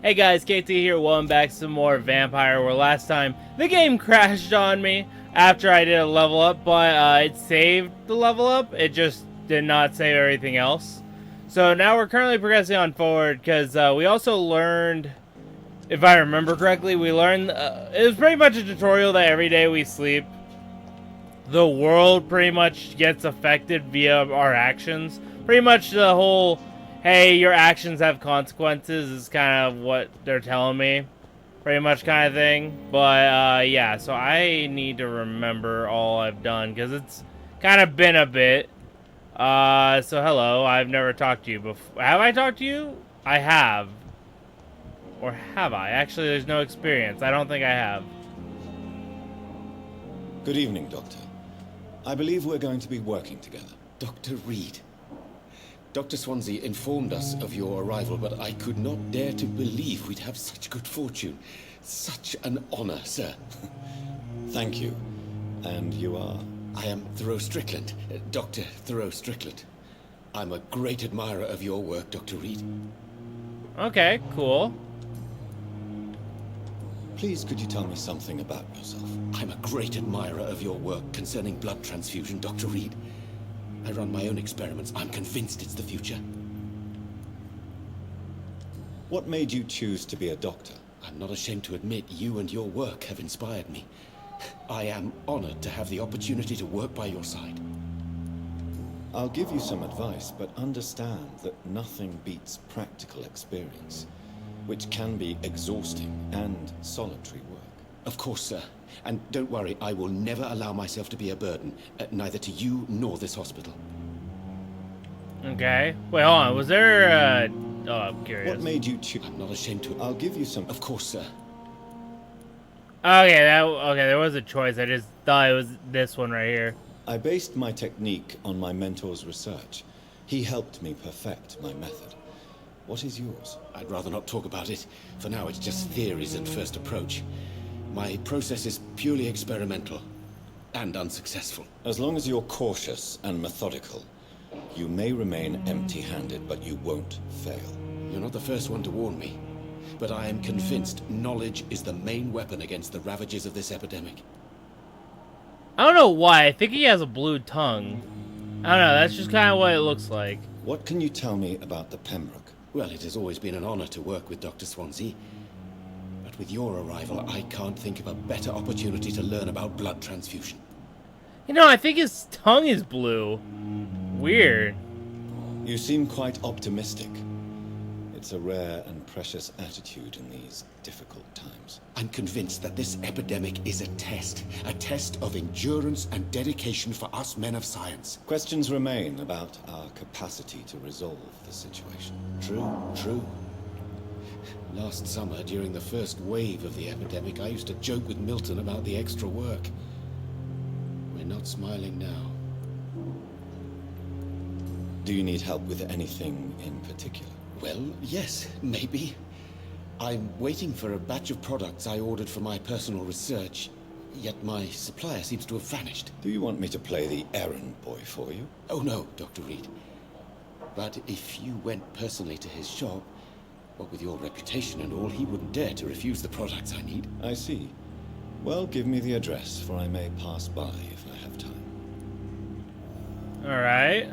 Hey guys, KT here, welcome back to some more Vampire, where last time the game crashed on me after I did a level up, but it saved the level up, it just did not save everything else. So now we're currently progressing on forward, because we also learned, if I remember correctly, we learned, it was pretty much a tutorial that every day we sleep, the world pretty much gets affected via our actions. Pretty much the whole, hey, your actions have consequences is kind of what they're telling me. Pretty much kind of thing. But, yeah, so I need to remember all I've done, because it's kind of been a bit. So hello, I've never talked to you before. Have I talked to you? I have. Or have I? Actually, there's no experience. I don't think I have. Good evening, Doctor. I believe we're going to be working together. Dr. Reid. Dr. Swansea informed us of your arrival, but I could not dare to believe we'd have such good fortune. Such an honor, sir. Thank you. And you are? I am Thoreau Strickland, Dr. Thoreau Strickland. I'm a great admirer of your work, Dr. Reid. Okay, cool. Please, could you tell me something about yourself? I'm a great admirer of your work concerning blood transfusion, Dr. Reid. I run my own experiments. I'm convinced it's the future. What made you choose to be a doctor? I'm not ashamed to admit you and your work have inspired me. I am honored to have the opportunity to work by your side. I'll give you some advice, but understand that nothing beats practical experience, which can be exhausting and solitary work. Of course, sir. And don't worry, I will never allow myself to be a burden, neither to you nor this hospital. Okay. Wait, hold on. Was there, oh, I'm curious. What made you choose? I'm not ashamed to... I'll give you some... Of course, sir. Okay, there was a choice. I just thought it was this one right here. I based my technique on my mentor's research. He helped me perfect my method. What is yours? I'd rather not talk about it. For now, it's just theories and first approach. My process is purely experimental and unsuccessful. As long as you're cautious and methodical, you may remain empty-handed, but you won't fail. You're not the first one to warn me, but I am convinced knowledge is the main weapon against the ravages of this epidemic. I don't know why. I think he has a blue tongue. I don't know. That's just kind of what it looks like. What can you tell me about the Pembroke? Well, it has always been an honor to work with Dr. Swansea. But with your arrival, I can't think of a better opportunity to learn about blood transfusion. You know, I think his tongue is blue. Weird. You seem quite optimistic. It's a rare and precious attitude in these difficult times. I'm convinced that this epidemic is a test of endurance and dedication for us men of science. Questions remain about our capacity to resolve the situation. True. Last summer, during the first wave of the epidemic, I used to joke with Milton about the extra work. We're not smiling now. Do you need help with anything in particular? Well, yes, maybe. I'm waiting for a batch of products I ordered for my personal research, yet my supplier seems to have vanished. Do you want me to play the errand boy for you? Oh no, Dr. Reid. But if you went personally to his shop, what with your reputation and all, he wouldn't dare to refuse the products I need. I see. Well, give me the address, for I may pass by if I have time. Alright.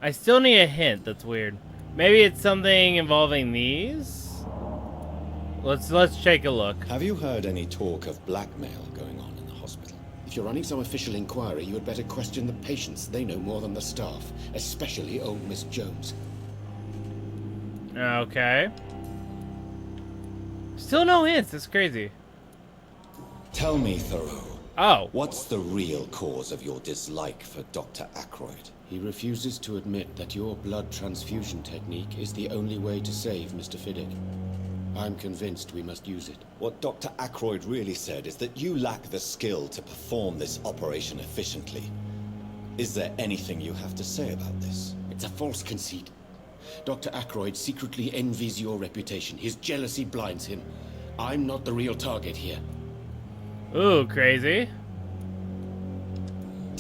I still need a hint. That's weird. Maybe it's something involving these? Let's take a look. Have you heard any talk of blackmail going on in the hospital? If you're running some official inquiry, you had better question the patients. They know more than the staff, especially old Miss Jones. Okay. Still no hints. That's crazy. Tell me, Thoreau. Oh. What's the real cause of your dislike for Dr. Ackroyd? He refuses to admit that your blood transfusion technique is the only way to save Mr. Fiddick. I'm convinced we must use it. What Dr. Ackroyd really said is that you lack the skill to perform this operation efficiently. Is there anything you have to say about this? It's a false conceit. Dr. Ackroyd secretly envies your reputation. His jealousy blinds him. I'm not the real target here. Ooh, crazy.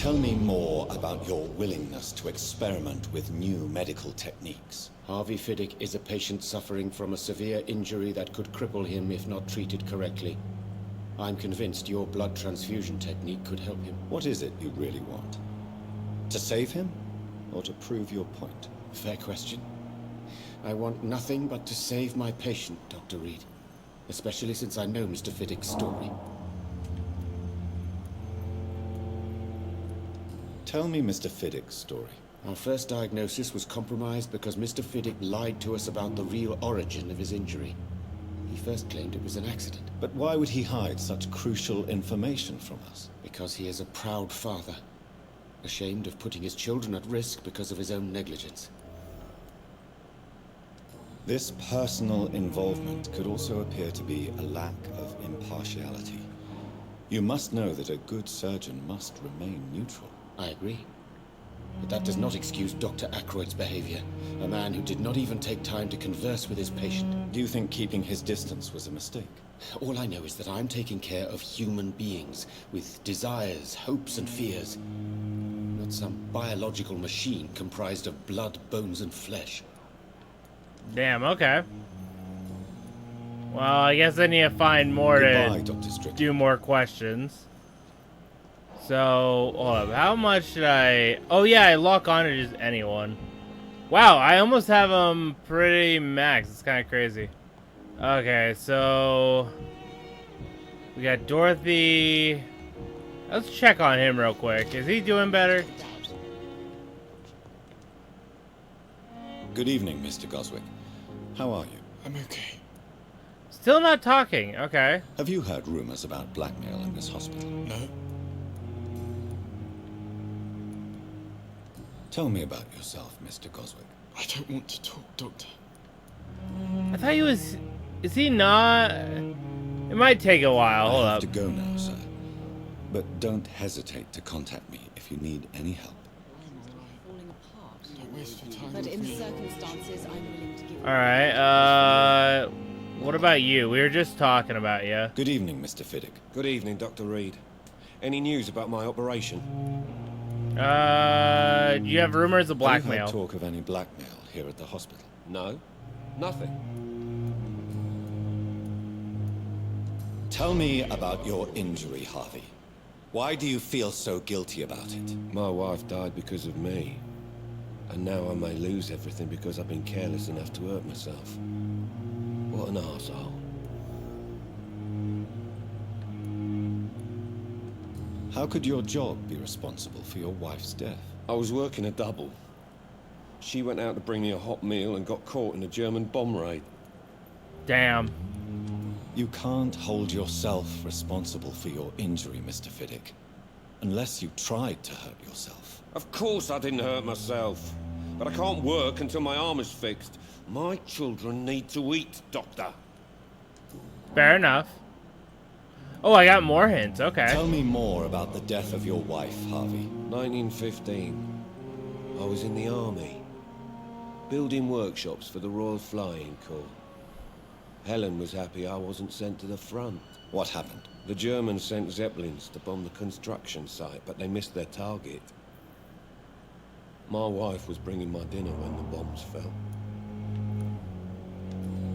Tell me more about your willingness to experiment with new medical techniques. Harvey Fiddick is a patient suffering from a severe injury that could cripple him if not treated correctly. I'm convinced your blood transfusion technique could help him. What is it you really want? To save him, or to prove your point? Fair question. I want nothing but to save my patient, Dr. Reid. Especially since I know Mr. Fiddick's story. Tell me Mr. Fiddick's story. Our first diagnosis was compromised because Mr. Fiddick lied to us about the real origin of his injury. He first claimed it was an accident. But why would he hide such crucial information from us? Because he is a proud father, ashamed of putting his children at risk because of his own negligence. This personal involvement could also appear to be a lack of impartiality. You must know that a good surgeon must remain neutral. I agree. But that does not excuse Dr. Ackroyd's behavior, a man who did not even take time to converse with his patient. Do you think keeping his distance was a mistake? All I know is that I'm taking care of human beings with desires, hopes, and fears. Not some biological machine comprised of blood, bones, and flesh. Damn, okay. Well, I guess I need to find more Goodbye, to Dr. Strickland. do more questions. So, hold up. How much should I... Oh, yeah, I lock on to just anyone. Wow, I almost have them pretty max. It's kind of crazy. Okay, so... We got Dorothy. Let's check on him real quick. Is he doing better? Good evening, Mr. Goswick. How are you? I'm okay. Still not talking. Okay. Have you heard rumors about blackmail in this hospital? No. Tell me about yourself, Mr. Goswick. I don't want to talk, Doctor. I thought he was... Is he not... It might take a while. Hold I have up. to go now, sir. But don't hesitate to contact me if you need any help. Falling apart. Don't waste your time. But in the circumstances, I'm willing to give. All right. What about you? We were just talking about you. Good evening, Mr. Fiddick. Good evening, Dr. Reid. Any news about my operation? Do you have rumors of Have you heard blackmail? talk of any blackmail here at the hospital? No, nothing. Tell me about your injury, Harvey. Why do you feel so guilty about it? My wife died because of me. And now I may lose everything because I've been careless enough to hurt myself. What an arsehole. How could your job be responsible for your wife's death? I was working a double. She went out to bring me a hot meal and got caught in a German bomb raid. Damn. You can't hold yourself responsible for your injury, Mr. Fiddick. Unless you tried to hurt yourself. Of course I didn't hurt myself. But I can't work until my arm is fixed. My children need to eat, Doctor. Fair enough. Oh, I got more hints. Okay. Tell me more about the death of your wife, Harvey. 1915. I was in the army. Building workshops for the Royal Flying Corps. Helen was happy I wasn't sent to the front. What happened? The Germans sent Zeppelins to bomb the construction site, but they missed their target. My wife was bringing my dinner when the bombs fell.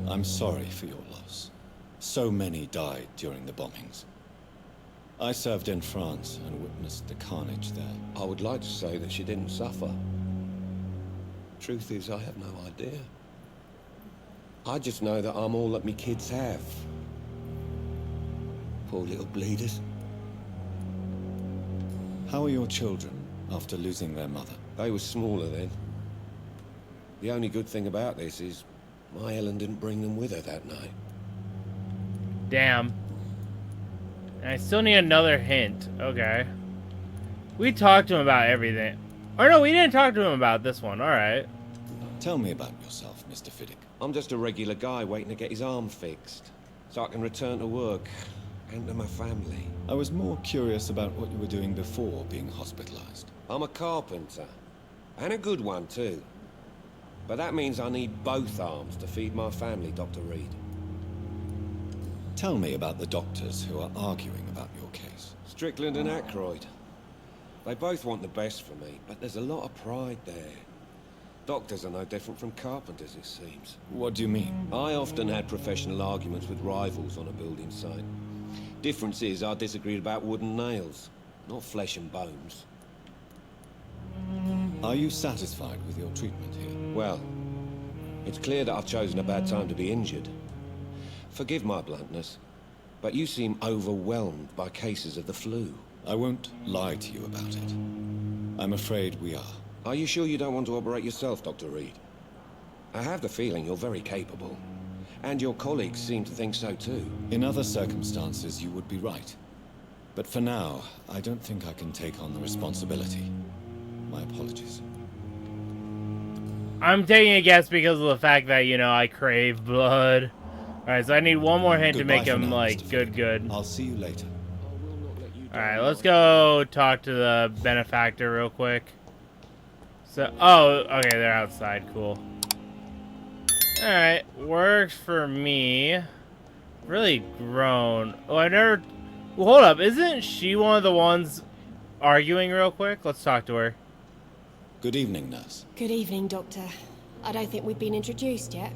I'm sorry for your loss. So many died during the bombings. I served in France and witnessed the carnage there. I would like to say that she didn't suffer. Truth is, I have no idea. I just know that I'm all that me kids have. Poor little bleeders. How are your children after losing their mother? They were smaller then. The only good thing about this is my Helen didn't bring them with her that night. Damn. And I still need another hint. Okay. We talked to him about everything. Or no, we didn't talk to him about this one. Alright. Tell me about yourself, Mr. Fiddick. I'm just a regular guy waiting to get his arm fixed, so I can return to work and to my family. I was more curious about what you were doing before being hospitalized. I'm a carpenter, and a good one too. But that means I need both arms to feed my family, Dr. Reid. Tell me about the doctors who are arguing about your case. Strickland and Ackroyd. They both want the best for me, but there's a lot of pride there. Doctors are no different from carpenters, it seems. What do you mean? I often had professional arguments with rivals on a building site. Difference is, I disagreed about wooden nails, not flesh and bones. Are you satisfied with your treatment here? Well, it's clear that I've chosen a bad time to be injured. Forgive my bluntness, but you seem overwhelmed by cases of the flu. I won't lie to you about it. I'm afraid we are. Are you sure you don't want to operate yourself, Dr. Reid? I have the feeling you're very capable. And your colleagues seem to think so too. In other circumstances, you would be right. But for now, I don't think I can take on the responsibility. My apologies. I'm taking a guess because of the fact that, you know, I crave blood. Alright, so I need one more hint Goodbye to make for him, now, like, Mr. good. I'll see you later. Alright, let's go talk to the benefactor real quick. So, oh, okay, they're outside, cool. Alright, works for me. Really grown. Oh, I never... Well, hold up, isn't she one of the ones arguing real quick? Let's talk to her. Good evening, nurse. Good evening, Doctor. I don't think we've been introduced yet.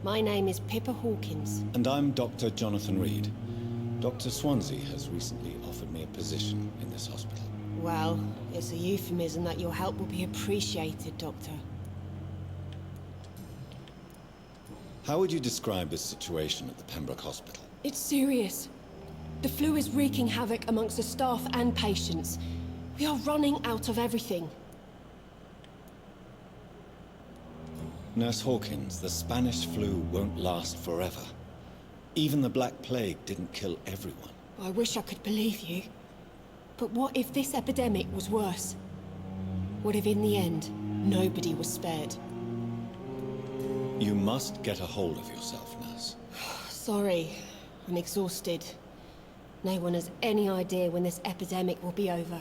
My name is Pippa Hawkins. And I'm Dr. Jonathan Reid. Dr. Swansea has recently offered me a position in this hospital. Well, it's a euphemism that your help will be appreciated, Doctor. How would you describe the situation at the Pembroke Hospital? It's serious. The flu is wreaking havoc amongst the staff and patients. We are running out of everything. Nurse Hawkins, the Spanish flu won't last forever. Even the Black Plague didn't kill everyone. I wish I could believe you. But what if this epidemic was worse? What if in the end, nobody was spared? You must get a hold of yourself, nurse. Sorry, I'm exhausted. No one has any idea when this epidemic will be over.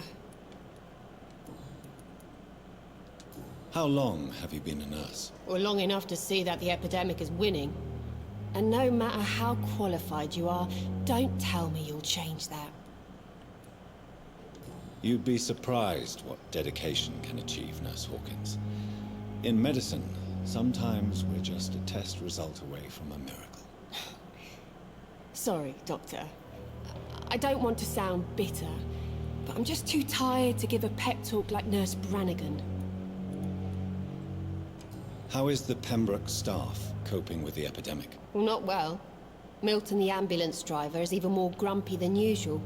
How long have you been a nurse? Or long enough to see that the epidemic is winning. And no matter how qualified you are, don't tell me you'll change that. You'd be surprised what dedication can achieve, Nurse Hawkins. In medicine, sometimes we're just a test result away from a miracle. Sorry, Doctor. I don't want to sound bitter, but I'm just too tired to give a pep talk like Nurse Brannigan. How is the Pembroke staff coping with the epidemic? Well, not well. Milton, the ambulance driver, is even more grumpy than usual,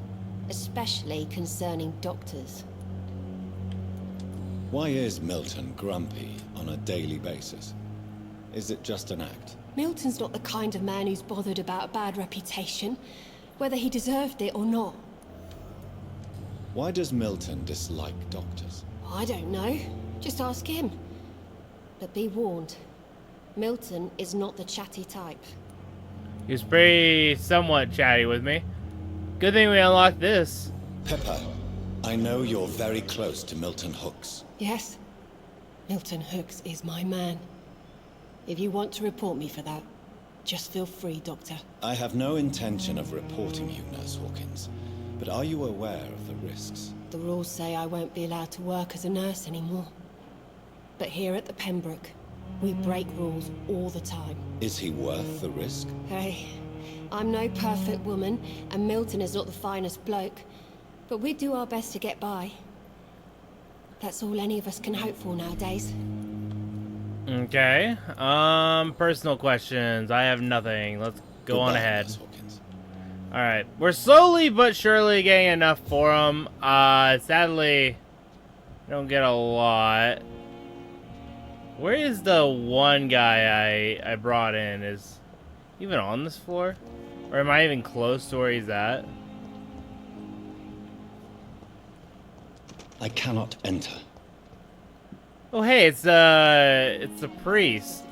especially concerning doctors. Why is Milton grumpy on a daily basis? Is it just an act? Milton's not the kind of man who's bothered about a bad reputation, whether he deserved it or not. Why does Milton dislike doctors? I don't know. Just ask him. But be warned, Milton is not the chatty type. He's pretty somewhat chatty with me. Good thing we unlocked this. Pepper, I know you're very close to Milton Hooks. Yes, Milton Hooks is my man. If you want to report me for that, just feel free, Doctor. I have no intention of reporting you, Nurse Hawkins. But are you aware of the risks? The rules say I won't be allowed to work as a nurse anymore. But here at the Pembroke, we break rules all the time. Is he worth the risk? Hey, I'm no perfect woman, and Milton is not the finest bloke. But we do our best to get by. That's all any of us can hope for nowadays. Okay. Personal questions. I have nothing. Let's go on Goodbye, ahead. Nurse Hawkins. Alright. We're slowly but surely getting enough for them. Sadly, I don't get a lot. Where is the one guy I brought in? Is he even on this floor? Or am I even close to where he's at? I cannot enter. Oh, hey, it's the priest.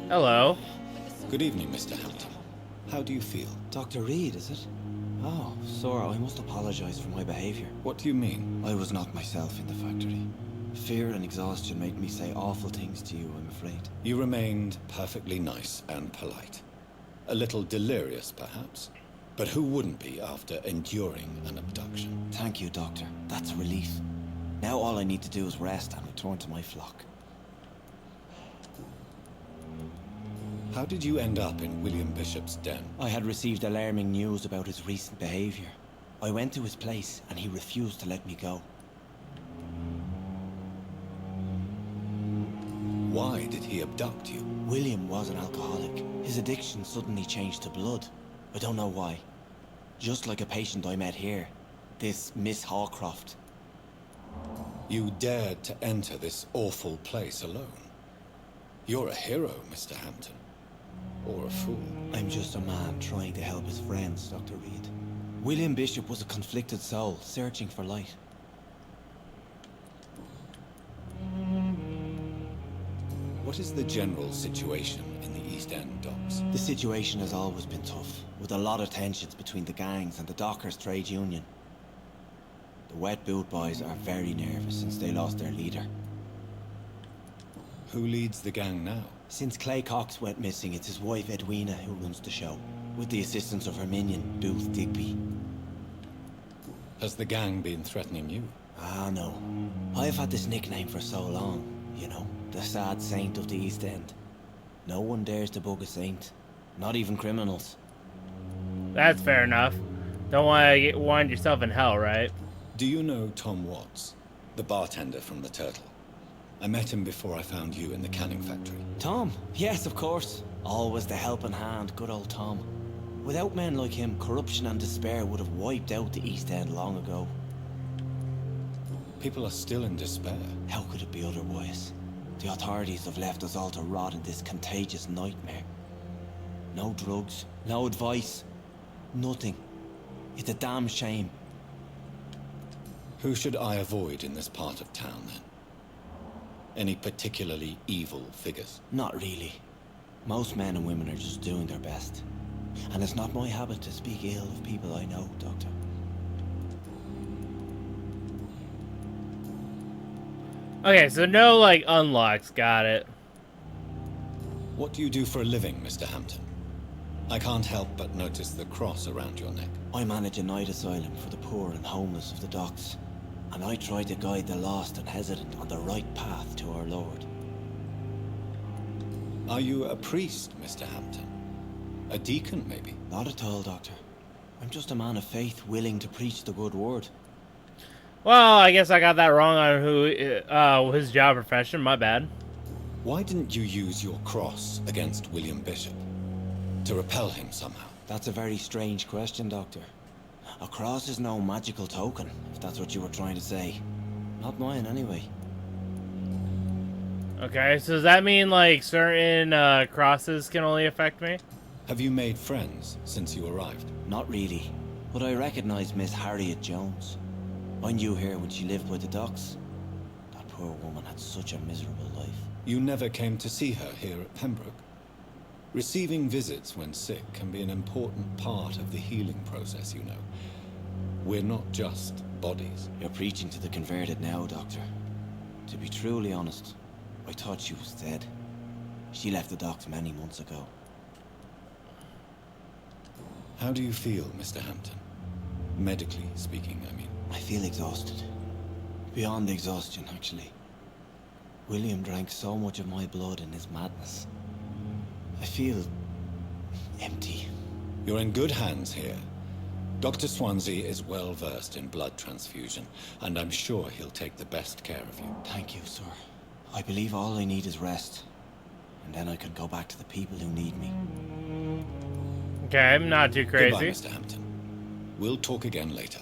Hello. Good evening, Mr. Hampton. How do you feel? Dr. Reid, is it? Oh, Sora, I must apologize for my behavior. What do you mean? I was not myself in the factory. Fear and exhaustion made me say awful things to you, I'm afraid. You remained perfectly nice and polite. A little delirious, perhaps. But who wouldn't be after enduring an abduction? Thank you, Doctor. That's a relief. Now all I need to do is rest and return to my flock. How did you end up in William Bishop's den? I had received alarming news about his recent behavior. I went to his place and he refused to let me go. Why did he abduct you? William was an alcoholic. His addiction suddenly changed to blood. I don't know why. Just like a patient I met here. This Miss Hawcroft. You dared to enter this awful place alone. You're a hero, Mr. Hampton. Or a fool. I'm just a man trying to help his friends, Dr. Reid. William Bishop was a conflicted soul, searching for light. What is the general situation in the East End docks? The situation has always been tough, with a lot of tensions between the gangs and the dockers' trade union. The wet boot boys are very nervous since they lost their leader. Who leads the gang now? Since Clay Cox went missing, it's his wife Edwina who runs the show, with the assistance of her minion, Booth Digby. Has the gang been threatening you? Ah, no. I've had this nickname for so long, you know, the sad saint of the East End. No one dares to bug a saint, not even criminals. That's fair enough. Don't want to wind yourself in hell, right? Do you know Tom Watts, the bartender from the Turtle? I met him before I found you in the canning factory. Tom? Yes, of course. Always the helping hand, good old Tom. Without men like him, corruption and despair would have wiped out the East End long ago. People are still in despair. How could it be otherwise? The authorities have left us all to rot in this contagious nightmare. No drugs, no advice, nothing. It's a damn shame. Who should I avoid in this part of town, then? Any particularly evil figures? Not really. Most men and women are just doing their best. And it's not my habit to speak ill of people I know, Doctor. Okay, so no, like, unlocks. Got it. What do you do for a living, Mr. Hampton? I can't help but notice the cross around your neck. I manage a night asylum for the poor and homeless of the docks. And I try to guide the lost and hesitant on the right path to our Lord. Are you a priest, Mr. Hampton? A deacon, maybe? Not at all, Doctor. I'm just a man of faith willing to preach the good word. Well, I guess I got that wrong on who his job profession. My bad. Why didn't you use your cross against William Bishop? To repel him somehow? That's a very strange question, Doctor. A cross is no magical token, if that's what you were trying to say. Not mine, anyway. Okay, so does that mean, like, certain crosses can only affect me? Have you made friends since you arrived? Not really, but I recognize Miss Harriet Jones. I knew her when she lived by the docks. That poor woman had such a miserable life. You never came to see her here at Pembroke? Receiving visits when sick can be an important part of the healing process, you know. We're not just bodies. You're preaching to the converted now, Doctor. To be truly honest, I thought she was dead. She left the docks many months ago. How do you feel, Mr. Hampton? Medically speaking, I mean. I feel exhausted. Beyond exhaustion, actually. William drank so much of my blood in his madness. I feel empty. You're in good hands here. Dr. Swansea is well versed in blood transfusion, and I'm sure he'll take the best care of you. Thank you, sir. I believe all I need is rest. And then I can go back to the people who need me. Okay, I'm not too crazy. Goodbye, Mr. Hampton. We'll talk again later.